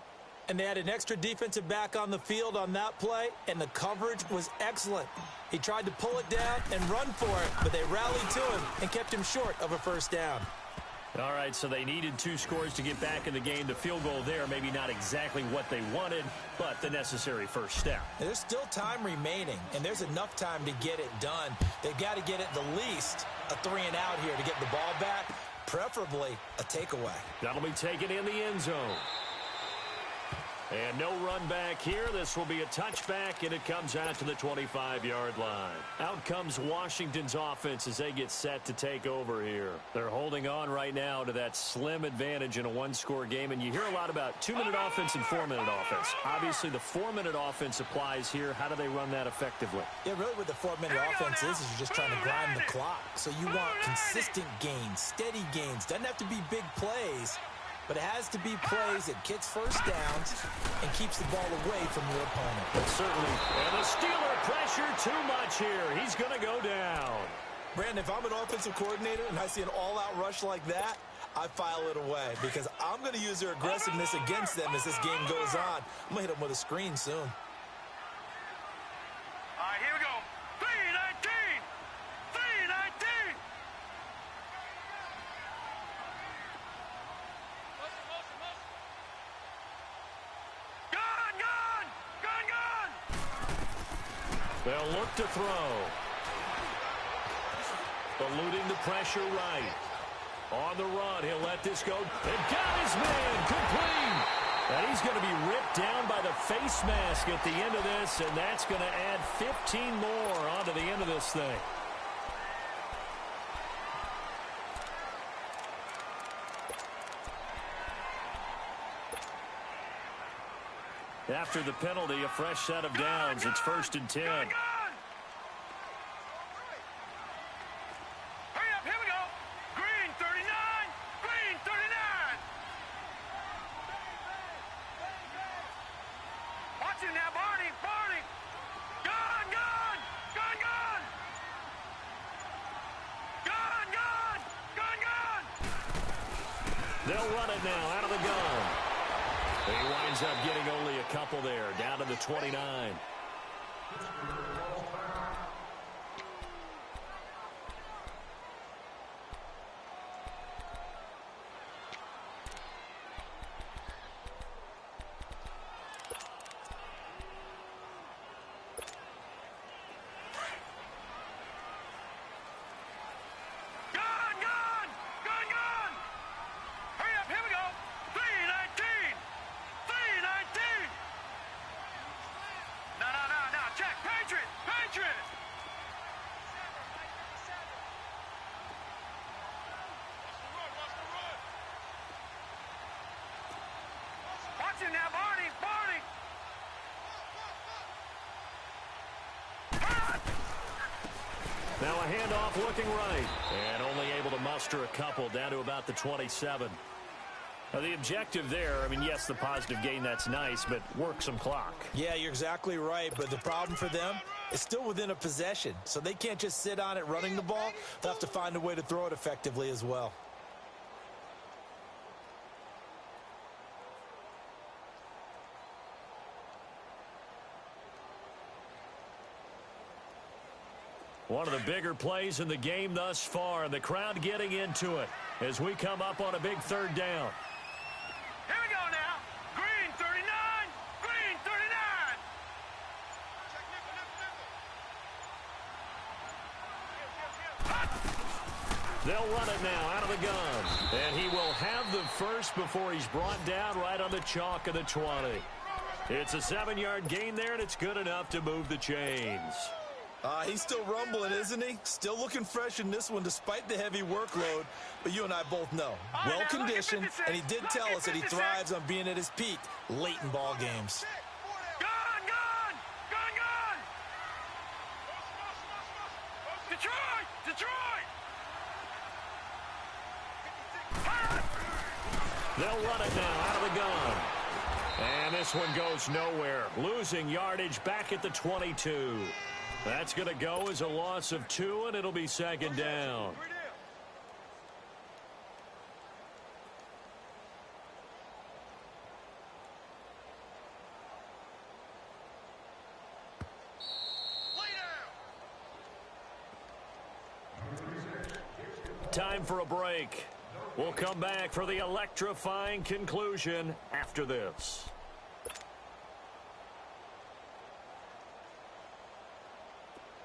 And they had an extra defensive back on the field on that play, and the coverage was excellent. He tried to pull it down and run for it, but they rallied to him and kept him short of a first down. All right, so they needed 2 scores to get back in the game. The field goal there, maybe not exactly what they wanted, but the necessary first step. There's still time remaining, and there's enough time to get it done. They've got to get at the least a 3-and-out here to get the ball back, preferably a takeaway. That'll be taken in the end zone. And no run back here. This will be a touchback, and it comes out to the 25-yard line. Out comes Washington's offense as they get set to take over here. They're holding on right now to that slim advantage in a 1-score game, and you hear a lot about 2-minute offense and 4-minute offense. Obviously, the 4-minute offense applies here. How do they run that effectively? Yeah, really what the 4-minute offense is you're just trying to grind the clock. So you want consistent gains, steady gains. Doesn't have to be big plays, but it has to be plays that gets first downs and keeps the ball away from your opponent. But certainly. And the Steeler pressure too much here. He's going to go down. Brandon, if I'm an offensive coordinator and I see an all-out rush like that, I file it away because I'm going to use their aggressiveness against them as this game goes on. I'm going to hit them with a screen soon. All right, here we go. 3-19. 3-19. Gun, gun. Gun, gun. They'll look to throw. Eluding the pressure right. On the run, he'll let this go. And got his man complete. And he's going to be ripped down by the face mask at the end of this, and that's going to add 15 more onto the end of this thing. After the penalty, a fresh set of downs. It's 1st and 10. Hurry up, here we go. Green 39. Green 39. Watching now, Barney. Barney. Gun, gun. Gun, gun. Gun, gun. Gun, gun. They'll run it now out of the gun. He winds up getting only a couple there, down to the 29. Gun, gun. Gun, gun. Hurry up, here we go. 3-19. 3-19. No, check. Patriot. Patriot. Watch him now, Barney. Barney. Now a handoff looking right. And only able to muster a couple down to about the 27. Now the objective there, I mean, yes, the positive gain, that's nice, but work some clock. Yeah, you're exactly right, but the problem for them is still within a possession, so they can't just sit on it running the ball. They'll have to find a way to throw it effectively as well. One of the bigger plays in the game thus far, and the crowd getting into it as we come up on a big 3rd down. Here we go now. Green 39. They'll run it now out of the gun. And he will have the first before he's brought down right on the chalk of the 20. It's a 7-yard gain there, and it's good enough to move the chains. He's still rumbling, isn't he? Still looking fresh in this one despite the heavy workload. But you and I both know, well-conditioned, and he did tell us that he thrives on being at his peak late in ball games. Detroit! They'll run it now out of the gun. And this one goes nowhere. Losing yardage back at the 22. That's going to go as a loss of 2, and it'll be second down. Time for a break. We'll come back for the electrifying conclusion after this.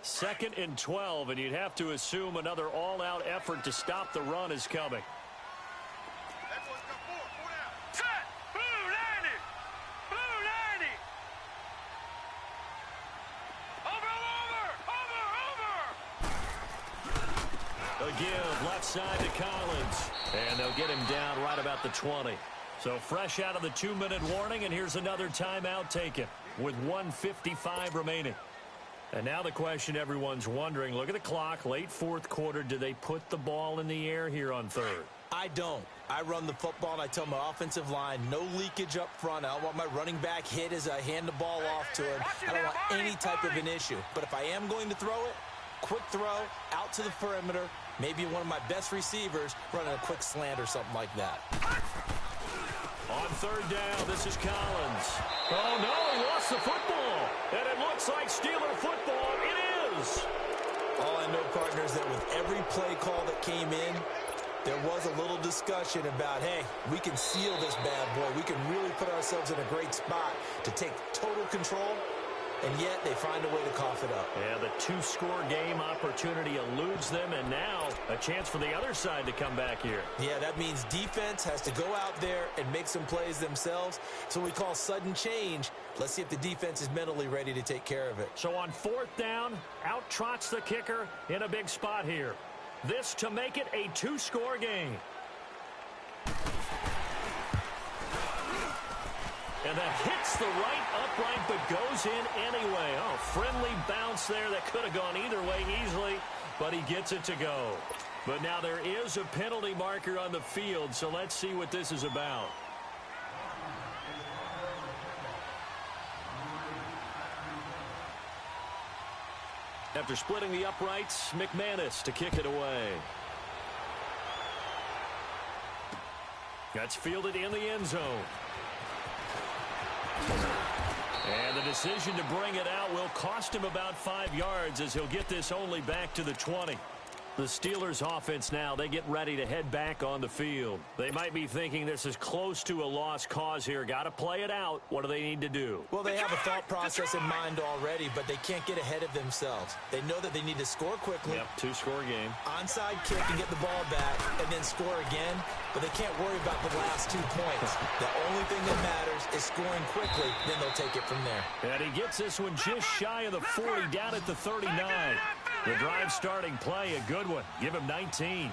Second and 12, and you'd have to assume another all-out effort to stop the run is coming. Set! Blue 90! Blue 90! Over! A give left side to Collins, and they'll get him down right about the 20. So fresh out of the 2-minute warning, and here's another timeout taken with 1:55 remaining. And now the question everyone's wondering, look at the clock, late fourth quarter, do they put the ball in the air here on third? I don't. I run the football, and I tell my offensive line, no leakage up front. I don't want my running back hit as I hand the ball off to him. I don't want any type of an issue. But if I am going to throw it, quick throw, out to the perimeter, maybe one of my best receivers running a quick slant or something like that. On third down, this is Collins. Oh, no, he lost the football. And it looks like Steeler football. It is. All I know, partners, that with every play call that came in, there was a little discussion about, hey, we can seal this bad boy. We can really put ourselves in a great spot to take total control. And yet they find a way to cough it up. Yeah, the 2-score game opportunity eludes them, and now a chance for the other side to come back here. Yeah, that means defense has to go out there and make some plays themselves. So we call sudden change. Let's see if the defense is mentally ready to take care of it. So on fourth down, out trots the kicker in a big spot here. This to make it a 2-score game. And that hits the right upright but goes in anyway. Oh, friendly bounce there that could have gone either way easily, but he gets it to go. But now there is a penalty marker on the field, so let's see what this is about. After splitting the uprights, McManus to kick it away. That's fielded in the end zone. And the decision to bring it out will cost him about 5 yards as he'll get this only back to the 20. The Steelers offense now, they get ready to head back on the field. They might be thinking this is close to a lost cause here. Got to play it out. What do they need to do? Well, they have a thought process in mind already, but they can't get ahead of themselves. They know that they need to score quickly. Yep, 2-score game. Onside kick and get the ball back and then score again, but they can't worry about the last 2 points. The only thing that matters is scoring quickly, then they'll take it from there. And he gets this one just shy of the 40, down at the 39. The drive starting play, a good one. Give him 19.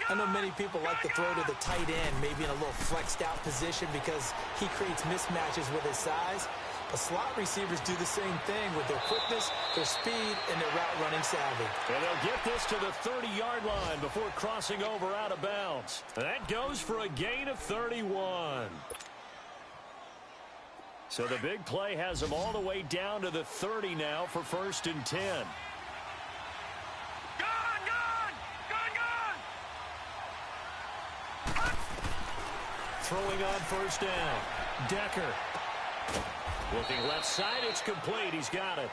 I know many people like to throw to the tight end, maybe in a little flexed out position because he creates mismatches with his size. But slot receivers do the same thing with their quickness, their speed, and their route running savvy. And they'll get this to the 30-yard line before crossing over out of bounds. That goes for a gain of 31. So the big play has them all the way down to the 30 now for 1st and 10. Throwing on first down. Decker. Looking left side, it's complete. He's got it.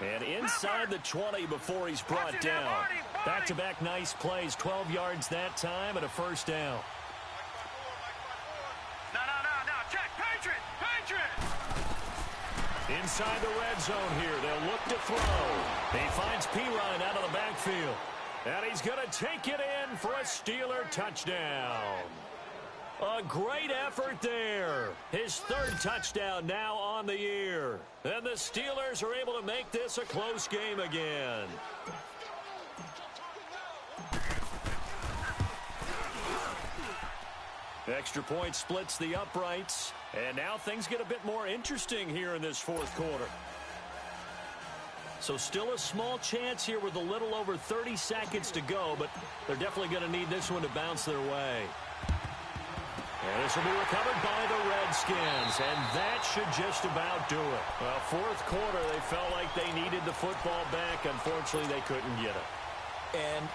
And inside the 20 before he's brought down. Back-to-back nice plays. 12 yards that time and a first down. No. Check. Patriot. Inside the red zone here. They'll look to throw. He finds Pirine out of the backfield. And he's going to take it in for a Steeler touchdown. A great effort there. His third touchdown now on the year. And the Steelers are able to make this a close game again. Extra point splits the uprights. And now things get a bit more interesting here in this fourth quarter. So still a small chance here with a little over 30 seconds to go, but they're definitely going to need this one to bounce their way. And this will be recovered by the Redskins, and that should just about do it. Well, fourth quarter, they felt like they needed the football back. Unfortunately, they couldn't get it. And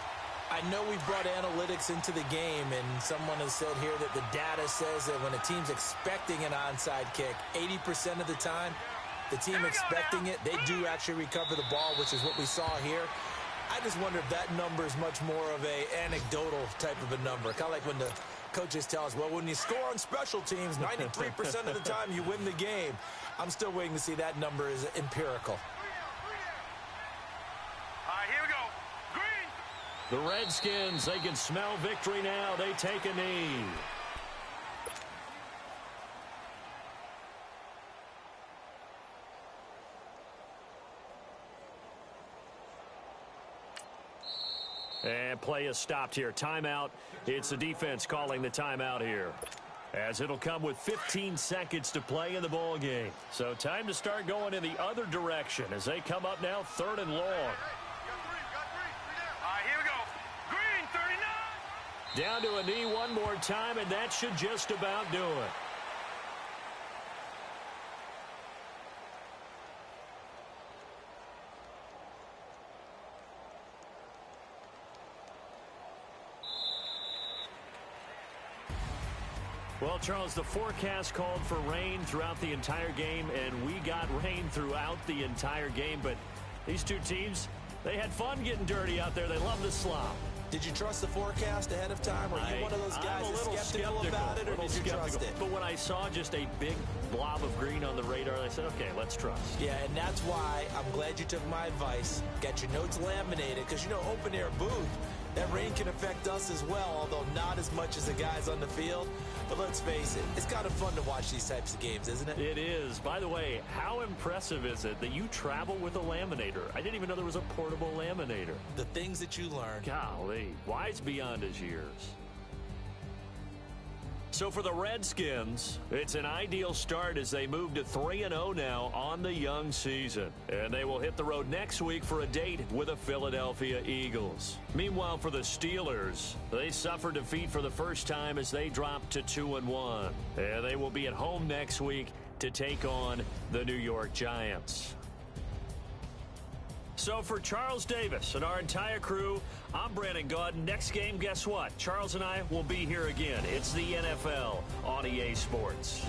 I know we brought analytics into the game, and someone has said here that the data says that when a team's expecting an onside kick, 80% of the time, the team expecting it, they do actually recover the ball, which is what we saw here. I just wonder if that number is much more of a anecdotal type of a number. Kind of like when the coaches tell us, well, when you score on special teams, 93% of the time you win the game. I'm still waiting to see that number is empirical. All right, here we go. Green. The Redskins, they can smell victory now. They take a knee. And play is stopped here. Timeout. It's the defense calling the timeout here, as it'll come with 15 seconds to play in the ball game. So time to start going in the other direction as they come up now 3rd and long. All right, here we go. Green, 39. Down to a knee one more time, and that should just about do it. Well, Charles, the forecast called for rain throughout the entire game, and we got rain throughout the entire game. But these two teams, they had fun getting dirty out there. They love the slop. Did you trust the forecast ahead of time? Or are you one of those guys that's skeptical about it, or did you trust it? But when I saw just a big blob of green on the radar, I said, okay, let's trust. Yeah, and that's why I'm glad you took my advice. Got your notes laminated, because, you know, open air booth, that rain can affect us as well, although not as much as the guys on the field. But let's face it, it's kind of fun to watch these types of games, isn't it? It is. By the way, how impressive is it that you travel with a laminator? I didn't even know there was a portable laminator. The things that you learn. Golly, wise beyond his years. So for the Redskins, it's an ideal start as they move to 3-0 now on the young season. And they will hit the road next week for a date with the Philadelphia Eagles. Meanwhile, for the Steelers, they suffered defeat for the first time as they dropped to 2-1. And they will be at home next week to take on the New York Giants. So for Charles Davis and our entire crew, I'm Brandon Gaudin. Next game, guess what? Charles and I will be here again. It's the NFL on EA Sports.